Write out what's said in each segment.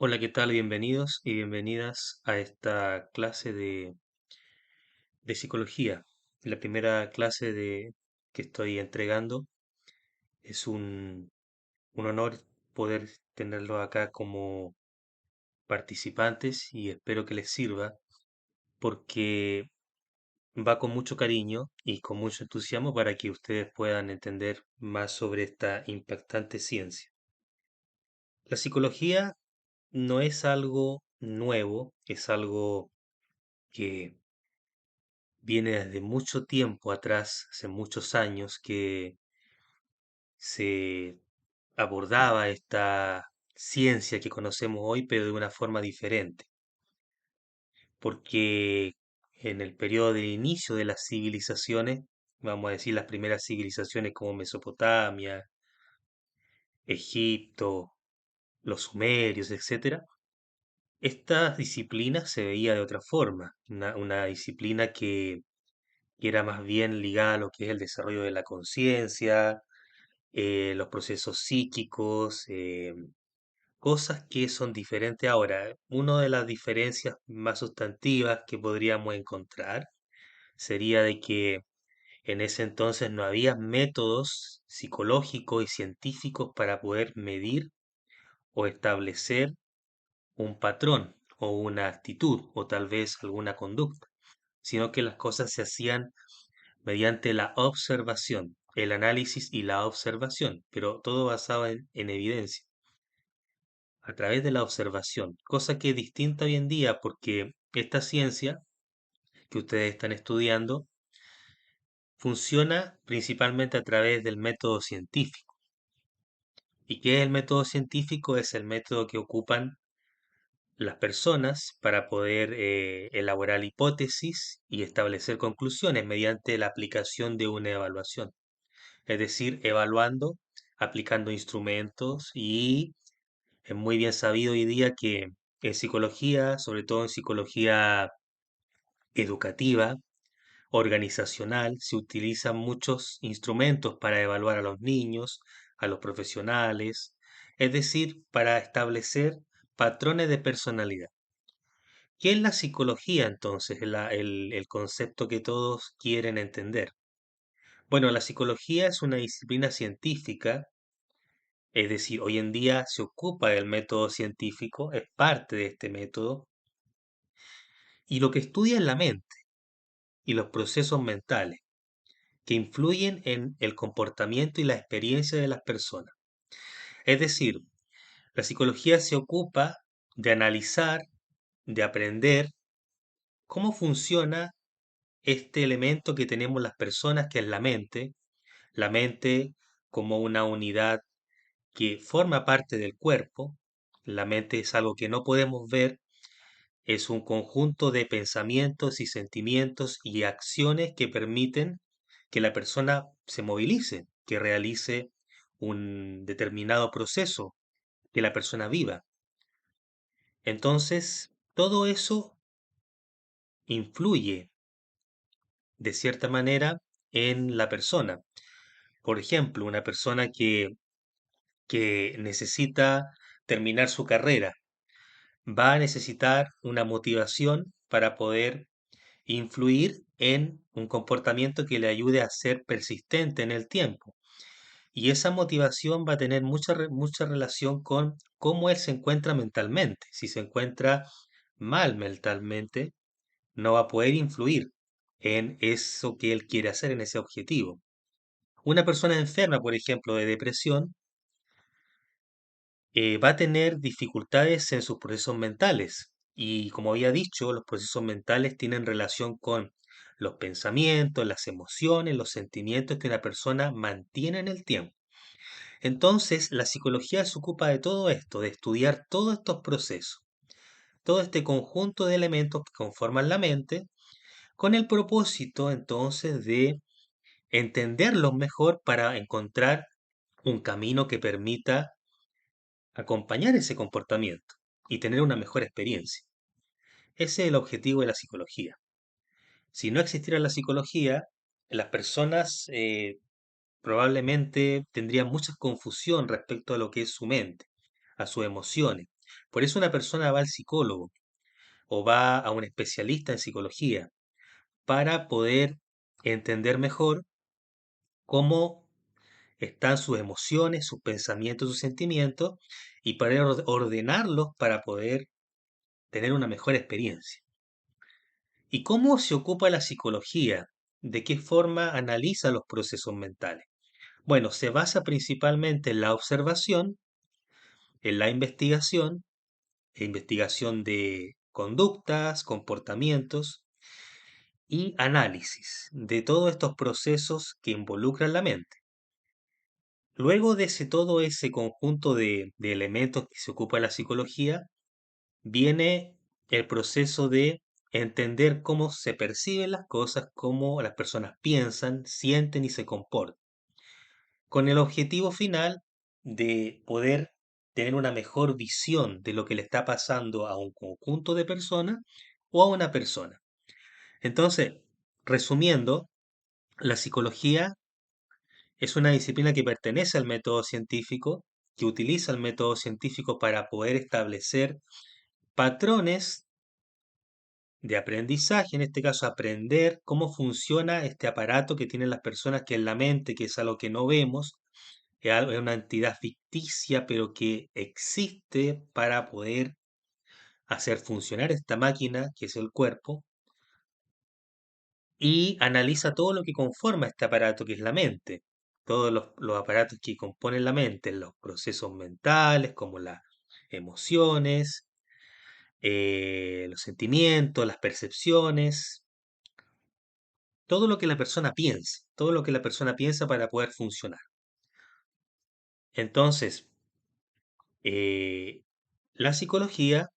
Hola, ¿qué tal? Bienvenidos y bienvenidas a esta clase de psicología. La primera clase que estoy entregando. Es un honor poder tenerlos acá como participantes y espero que les sirva porque va con mucho cariño y con mucho entusiasmo para que ustedes puedan entender más sobre esta impactante ciencia. La psicología no es algo nuevo, es algo que viene desde mucho tiempo atrás, hace muchos años, que se abordaba esta ciencia que conocemos hoy, pero de una forma diferente, porque en el periodo de inicio de las civilizaciones, vamos a decir las primeras civilizaciones como Mesopotamia, Egipto, los sumerios, etcétera, esta disciplina se veía de otra forma, una disciplina que era más bien ligada a lo que es el desarrollo de la conciencia, los procesos psíquicos, cosas que son diferentes ahora. Una de las diferencias más sustantivas que podríamos encontrar sería de que en ese entonces no había métodos psicológicos y científicos para poder medir o establecer un patrón o una actitud o tal vez alguna conducta, sino que las cosas se hacían mediante la observación, el análisis y la observación, pero todo basado en evidencia, a través de la observación, cosa que es distinta hoy en día porque esta ciencia que ustedes están estudiando funciona principalmente a través del método científico. ¿Y qué es el método científico? Es el método que ocupan las personas para poder elaborar hipótesis y establecer conclusiones mediante la aplicación de una evaluación. Es decir, evaluando, aplicando instrumentos y es muy bien sabido hoy día que en psicología, sobre todo en psicología educativa, organizacional, se utilizan muchos instrumentos para evaluar a los niños, a los profesionales, es decir, para establecer patrones de personalidad. ¿Qué es la psicología entonces? El concepto que todos quieren entender. Bueno, la psicología es una disciplina científica. Es decir, hoy en día se ocupa del método científico, es parte de este método, y lo que estudia es la mente y los procesos mentales que influyen en el comportamiento y la experiencia de las personas. Es decir, la psicología se ocupa de analizar, de aprender cómo funciona este elemento que tenemos las personas, que es la mente como una unidad que forma parte del cuerpo. La mente es algo que no podemos ver. Es un conjunto de pensamientos y sentimientos y acciones que permiten que la persona se movilice, que realice un determinado proceso, que la persona viva. Entonces, todo eso influye de cierta manera en la persona. Por ejemplo, una persona que necesita terminar su carrera va a necesitar una motivación para poder influir en un comportamiento que le ayude a ser persistente en el tiempo. Y esa motivación va a tener mucha relación con cómo él se encuentra mentalmente. Si se encuentra mal mentalmente, no va a poder influir en eso que él quiere hacer, en ese objetivo. Una persona enferma, por ejemplo, de depresión, va a tener dificultades en sus procesos mentales. Y como había dicho, los procesos mentales tienen relación con los pensamientos, las emociones, los sentimientos que una persona mantiene en el tiempo. Entonces, la psicología se ocupa de todo esto, de estudiar todos estos procesos, todo este conjunto de elementos que conforman la mente, con el propósito entonces de entenderlos mejor para encontrar un camino que permita acompañar ese comportamiento y tener una mejor experiencia. Ese es el objetivo de la psicología. Si no existiera la psicología, las personas probablemente tendrían mucha confusión respecto a lo que es su mente, a sus emociones, Por eso una persona va al psicólogo o va a un especialista en psicología para poder entender mejor cómo están sus emociones, sus pensamientos, sus sentimientos y para ordenarlos para poder tener una mejor experiencia. ¿Y cómo se ocupa la psicología? ¿De qué forma analiza los procesos mentales? Bueno, se basa principalmente en la observación, en la investigación, investigación de conductas, comportamientos y análisis de todos estos procesos que involucran la mente. Luego de todo ese conjunto de elementos que se ocupa la psicología, viene el proceso de entender cómo se perciben las cosas, cómo las personas piensan, sienten y se comportan, con el objetivo final de poder tener una mejor visión de lo que le está pasando a un conjunto de personas o a una persona. Entonces, resumiendo, la psicología es una disciplina que pertenece al método científico, que utiliza el método científico para poder establecer patrones de aprendizaje, en este caso aprender cómo funciona este aparato que tienen las personas, que es la mente, que es algo que no vemos, es una entidad ficticia, pero que existe para poder hacer funcionar esta máquina, que es el cuerpo, y analiza todo lo que conforma este aparato, que es la mente. Todos los aparatos que componen la mente, los procesos mentales, como las emociones, los sentimientos, las percepciones, todo lo que la persona piensa, todo lo que la persona piensa para poder funcionar. Entonces, eh, la psicología,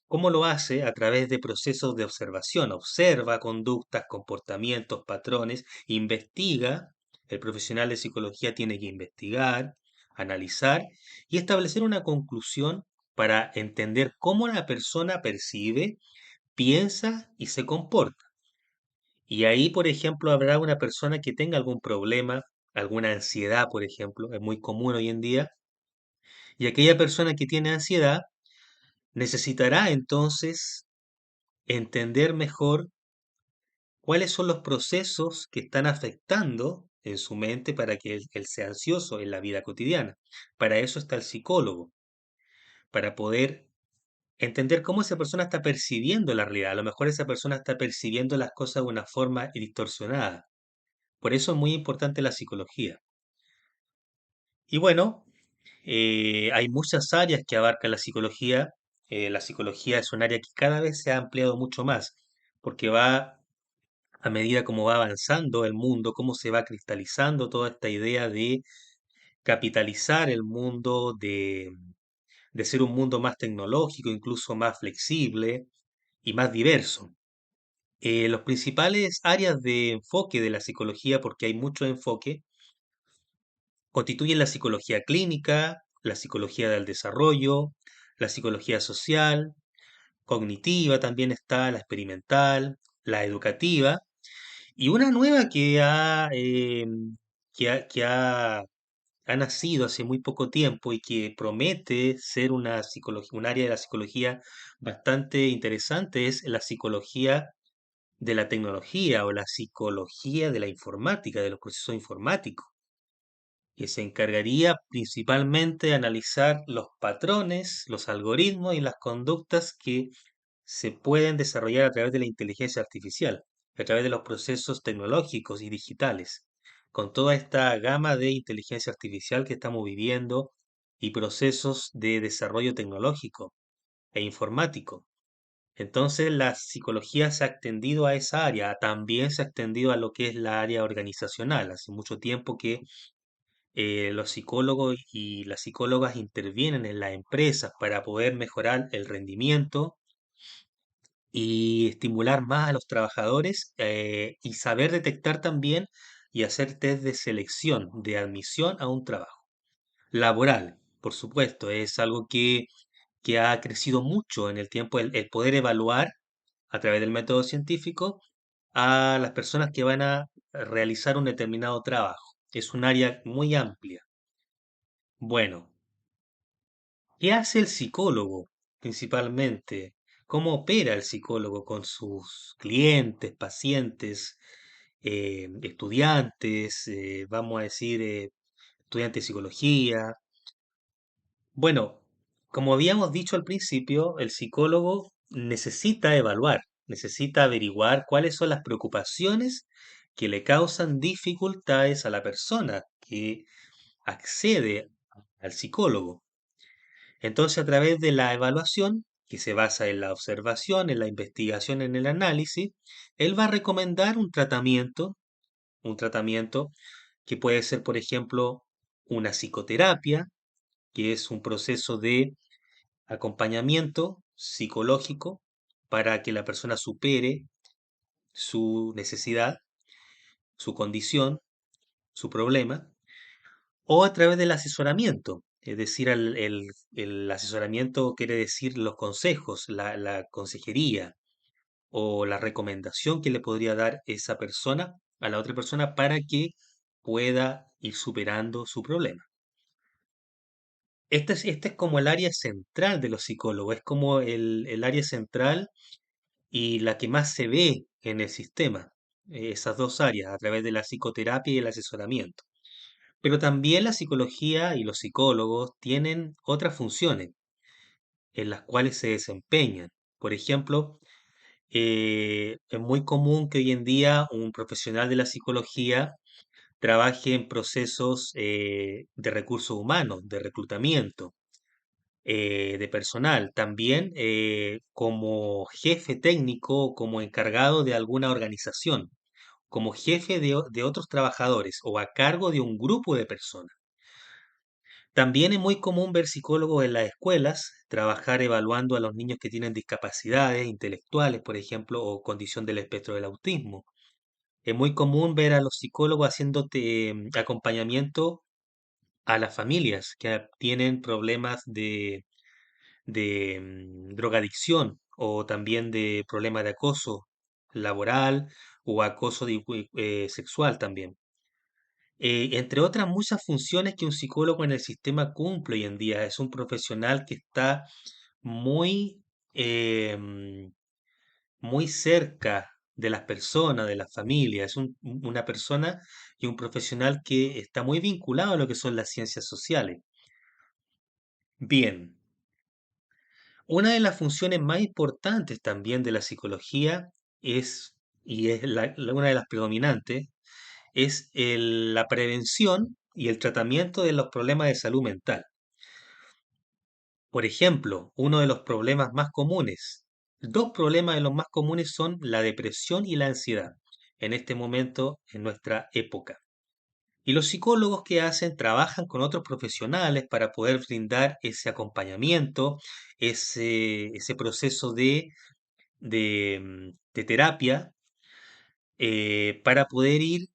¿cómo lo hace? A través de procesos de observación. Observa conductas, comportamientos, patrones, investiga. El profesional de psicología tiene que investigar, analizar y establecer una conclusión para entender cómo la persona percibe, piensa y se comporta. Y ahí, por ejemplo, habrá una persona que tenga algún problema, alguna ansiedad, por ejemplo, es muy común hoy en día, y aquella persona que tiene ansiedad necesitará entonces entender mejor cuáles son los procesos que están afectando en su mente para que él sea ansioso en la vida cotidiana. Para eso está el psicólogo, para poder entender cómo esa persona está percibiendo la realidad. A lo mejor esa persona está percibiendo las cosas de una forma distorsionada. Por eso es muy importante la psicología. Y bueno, hay muchas áreas que abarca la psicología. La psicología es un área que cada vez se ha ampliado mucho más, porque va a medida como va avanzando el mundo, cómo se va cristalizando toda esta idea de capitalizar el mundo, de ser un mundo más tecnológico, incluso más flexible y más diverso. Los principales áreas de enfoque de la psicología, porque hay mucho enfoque, constituyen la psicología clínica, la psicología del desarrollo, la psicología social, cognitiva también está, la experimental, la educativa, y una nueva ha nacido hace muy poco tiempo y que promete ser una psicología, un área de la psicología bastante interesante es la psicología de la tecnología o la psicología de la informática, de los procesos informáticos, que se encargaría principalmente de analizar los patrones, los algoritmos y las conductas que se pueden desarrollar a través de la inteligencia artificial, a través de los procesos tecnológicos y digitales, con toda esta gama de inteligencia artificial que estamos viviendo y procesos de desarrollo tecnológico e informático. Entonces la psicología se ha extendido a esa área, también se ha extendido a lo que es la área organizacional. Hace mucho tiempo que los psicólogos y las psicólogas intervienen en las empresas para poder mejorar el rendimiento y estimular más a los trabajadores y saber detectar también y hacer test de selección, de admisión a un trabajo laboral. Por supuesto, es algo que ha crecido mucho en el tiempo, el poder evaluar a través del método científico a las personas que van a realizar un determinado trabajo. Es un área muy amplia. Bueno, ¿qué hace el psicólogo? principalmente, cómo opera el psicólogo con sus clientes, pacientes, estudiantes, vamos a decir, estudiantes de psicología. Bueno, como habíamos dicho al principio, el psicólogo necesita evaluar, necesita averiguar cuáles son las preocupaciones que le causan dificultades a la persona que accede al psicólogo. Entonces, a través de la evaluación, que se basa en la observación, en la investigación, en el análisis, él va a recomendar un tratamiento que puede ser, por ejemplo, una psicoterapia, que es un proceso de acompañamiento psicológico para que la persona supere su necesidad, su condición, su problema, o a través del asesoramiento. Es decir, el asesoramiento quiere decir los consejos, la consejería o la recomendación que le podría dar esa persona a la otra persona para que pueda ir superando su problema. Este es como el área central de los psicólogos, es como el área central y la que más se ve en el sistema, esas dos áreas, a través de la psicoterapia y el asesoramiento. Pero también la psicología y los psicólogos tienen otras funciones en las cuales se desempeñan. Por ejemplo, es muy común que hoy en día un profesional de la psicología trabaje en procesos de recursos humanos, de reclutamiento, de personal, también como jefe técnico, como encargado de alguna organización, como jefe de otros trabajadores o a cargo de un grupo de personas. También es muy común ver psicólogos en las escuelas, trabajar evaluando a los niños que tienen discapacidades intelectuales, por ejemplo, o condición del espectro del autismo. Es muy común ver a los psicólogos haciendo acompañamiento a las familias que tienen problemas de drogadicción o también de problemas de acoso laboral o acoso sexual también. Entre otras muchas funciones que un psicólogo en el sistema cumple hoy en día. Es un profesional que está muy, muy cerca de las personas, de las familias. Es una persona y un profesional que está muy vinculado a lo que son las ciencias sociales. Bien, una de las funciones más importantes también de la psicología es, y es una de las predominantes, es la prevención y el tratamiento de los problemas de salud mental. Por ejemplo, uno de los problemas más comunes, dos problemas de los más comunes son la depresión y la ansiedad en este momento, en nuestra época. Y los psicólogos que hacen trabajan con otros profesionales para poder brindar ese acompañamiento, ese proceso de terapia para poder ir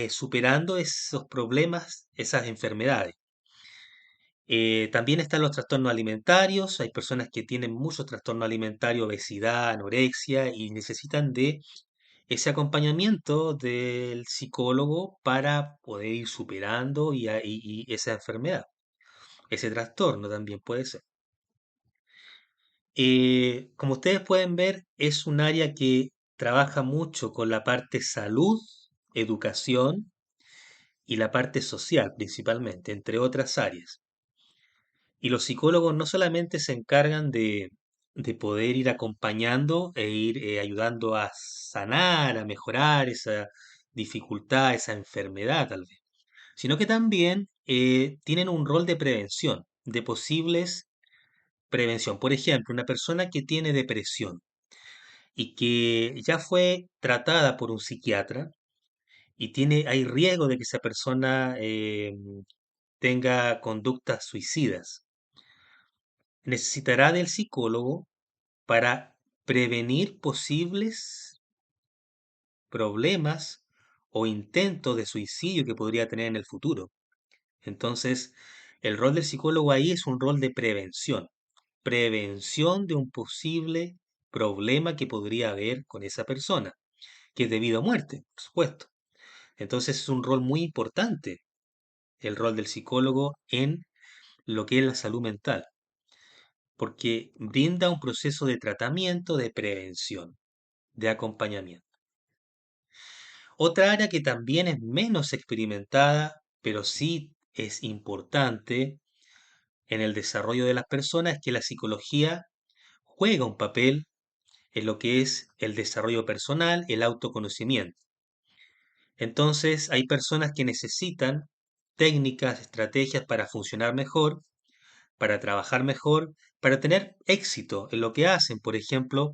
superando esos problemas, esas enfermedades. También están los trastornos alimentarios. Hay personas que tienen muchos trastornos alimentarios, obesidad, anorexia, y necesitan de ese acompañamiento del psicólogo para poder ir superando y esa enfermedad, ese trastorno también puede ser. Como ustedes pueden ver, es un área que trabaja mucho con la parte salud, educación y la parte social principalmente, entre otras áreas. Y los psicólogos no solamente se encargan de poder ir acompañando e ir ayudando a sanar, a mejorar esa dificultad, esa enfermedad tal vez, sino que también tienen un rol de prevención, de posibles prevención. Por ejemplo, una persona que tiene depresión y que ya fue tratada por un psiquiatra y hay riesgo de que esa persona tenga conductas suicidas. Necesitará del psicólogo para prevenir posibles problemas o intentos de suicidio que podría tener en el futuro. Entonces, el rol del psicólogo ahí es un rol de prevención, prevención de un posible problema que podría haber con esa persona, que es debido a muerte, por supuesto. Entonces, es un rol muy importante el rol del psicólogo en lo que es la salud mental. porque brinda un proceso de tratamiento, de prevención, de acompañamiento. Otra área que también es menos experimentada, pero sí es importante en el desarrollo de las personas, es que la psicología juega un papel en lo que es el desarrollo personal, el autoconocimiento. Entonces, hay personas que necesitan técnicas, estrategias para funcionar mejor, para trabajar mejor, para tener éxito en lo que hacen. Por ejemplo,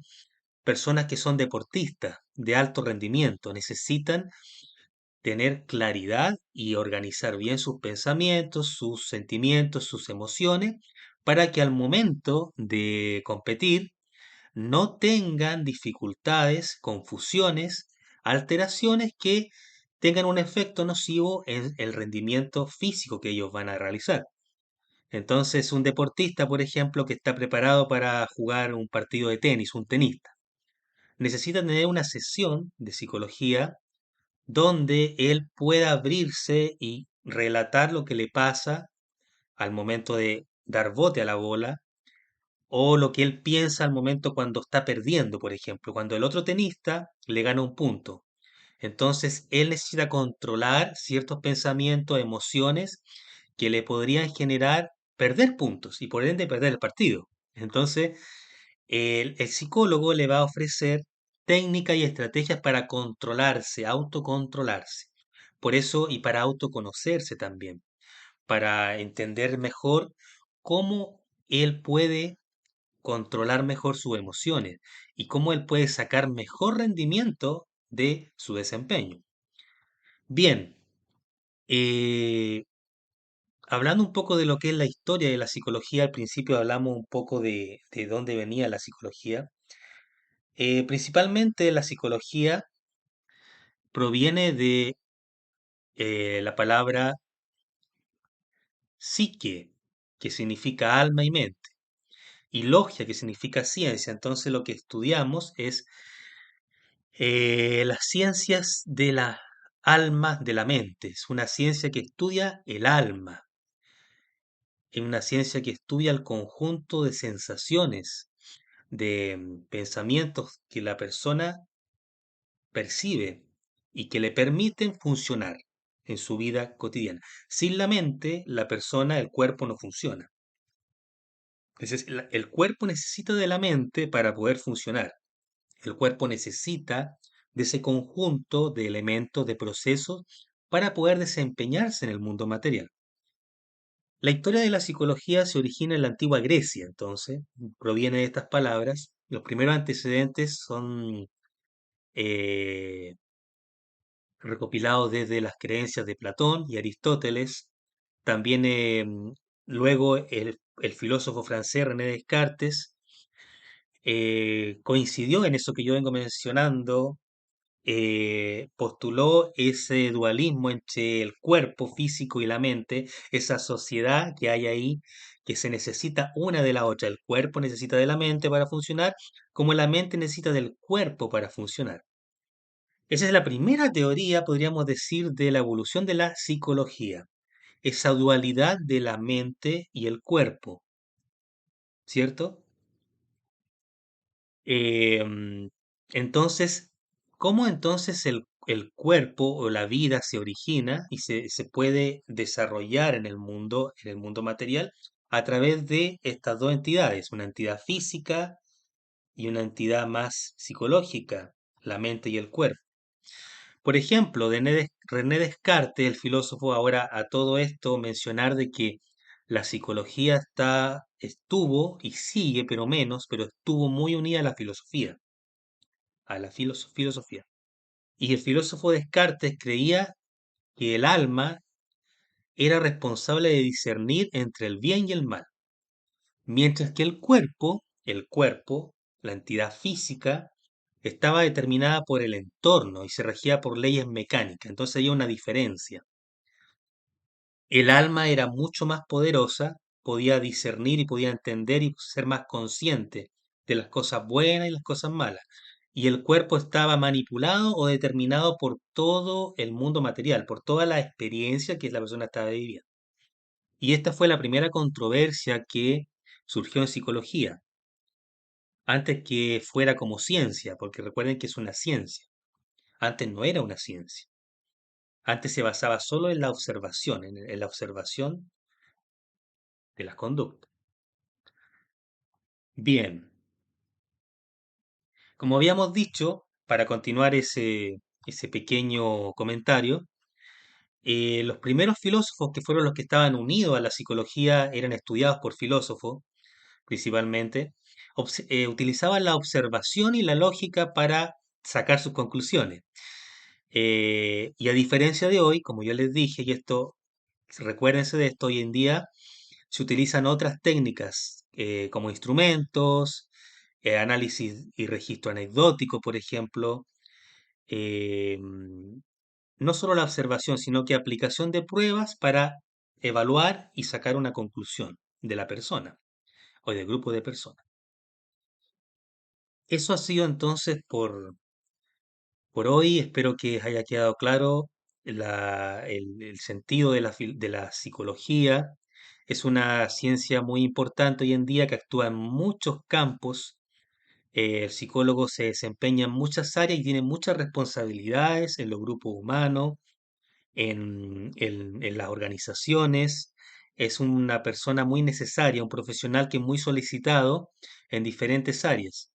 personas que son deportistas de alto rendimiento necesitan tener claridad y organizar bien sus pensamientos, sus sentimientos, sus emociones, para que al momento de competir no tengan dificultades, confusiones, alteraciones que tengan un efecto nocivo en el rendimiento físico que ellos van a realizar. Entonces, un deportista, por ejemplo, que está preparado para jugar un partido de tenis, un tenista, necesita tener una sesión de psicología donde él pueda abrirse y relatar lo que le pasa al momento de dar bote a la bola, o lo que él piensa al momento cuando está perdiendo, por ejemplo, cuando el otro tenista le gana un punto. Entonces, él necesita controlar ciertos pensamientos, emociones que le podrían generar perder puntos y por ende perder el partido. Entonces, el psicólogo le va a ofrecer técnicas y estrategias para controlarse, autocontrolarse. Por eso, y para autoconocerse también, para entender mejor cómo él puede controlar mejor sus emociones y cómo él puede sacar mejor rendimiento de su desempeño. Bien, eh, hablando un poco de lo que es la historia de la psicología, al principio hablamos un poco de dónde venía la psicología. Principalmente la psicología proviene de la palabra psique, que significa alma y mente, y logia, que significa ciencia. Entonces lo que estudiamos es las ciencias de la alma, de la mente. Es una ciencia que estudia el alma, es una ciencia que estudia el conjunto de sensaciones, de pensamientos que la persona percibe y que le permiten funcionar en su vida cotidiana. Sin la mente, la persona, el cuerpo no funciona. Entonces, el cuerpo necesita de la mente para poder funcionar. El cuerpo necesita de ese conjunto de elementos, de procesos, para poder desempeñarse en el mundo material. La historia de la psicología se origina en la antigua Grecia, entonces, proviene de estas palabras. Los primeros antecedentes son eh, recopilados desde las creencias de Platón y Aristóteles. También luego el filósofo francés René Descartes coincidió en eso que yo vengo mencionando, postuló ese dualismo entre el cuerpo físico y la mente, esa sociedad que hay ahí, que se necesita una de la otra. El cuerpo necesita de la mente para funcionar, como la mente necesita del cuerpo para funcionar. Esa es la primera teoría, podríamos decir, de la evolución de la psicología, esa dualidad de la mente y el cuerpo, ¿cierto? Em, entonces, ¿cómo entonces el cuerpo o la vida se origina y se puede desarrollar en el mundo material, a través de estas dos entidades, una entidad física y una entidad más psicológica, la mente y el cuerpo? Por ejemplo, René Descartes, el filósofo, ahora a todo esto mencionar de que la psicología estuvo y sigue, pero menos, pero estuvo muy unida a la filosofía, filosofía. Y el filósofo Descartes creía que el alma era responsable de discernir entre el bien y el mal, mientras que el cuerpo, la entidad física, estaba determinada por el entorno y se regía por leyes mecánicas. Entonces había una diferencia. El alma era mucho más poderosa, podía discernir y podía entender y ser más consciente de las cosas buenas y las cosas malas. Y el cuerpo estaba manipulado o determinado por todo el mundo material, por toda la experiencia que la persona estaba viviendo. Y esta fue la primera controversia que surgió en psicología, antes que fuera como ciencia, porque recuerden que es una ciencia. Antes no era una ciencia. Antes se basaba solo en la observación, en la observación de las conductas. Bien, como habíamos dicho, para continuar ese pequeño comentario, los primeros filósofos que fueron los que estaban unidos a la psicología eran estudiados por filósofos, principalmente, utilizaban la observación y la lógica para sacar sus conclusiones. Y a diferencia de hoy, como yo les dije, y esto, recuérdense de esto, hoy en día se utilizan otras técnicas como instrumentos, análisis y registro anecdótico, por ejemplo, eh, no solo la observación, sino que aplicación de pruebas para evaluar y sacar una conclusión de la persona o del grupo de personas. Eso ha sido entonces por hoy. Espero que haya quedado claro el sentido de de la psicología. Es una ciencia muy importante hoy en día que actúa en muchos campos. El psicólogo se desempeña en muchas áreas y tiene muchas responsabilidades en los grupos humanos, en las organizaciones. Es una persona muy necesaria, un profesional que es muy solicitado en diferentes áreas,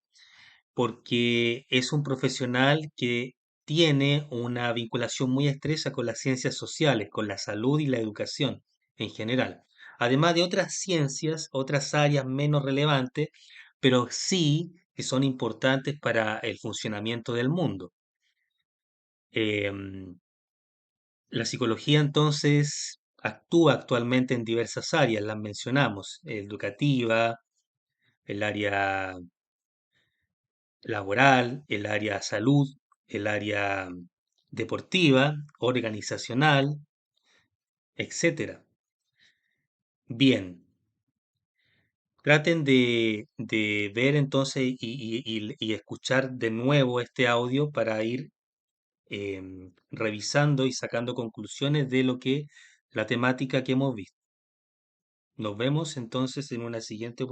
porque es un profesional que tiene una vinculación muy estrecha con las ciencias sociales, con la salud y la educación en general. Además de otras ciencias, otras áreas menos relevantes, pero sí que son importantes para el funcionamiento del mundo. Em, la psicología entonces actúa actualmente en diversas áreas, las mencionamos, educativa, el área laboral, el área salud, el área deportiva, organizacional, etcétera. Bien, traten de ver entonces y escuchar de nuevo este audio para ir revisando y sacando conclusiones de lo que la temática que hemos visto. Nos vemos entonces en una siguiente oportunidad.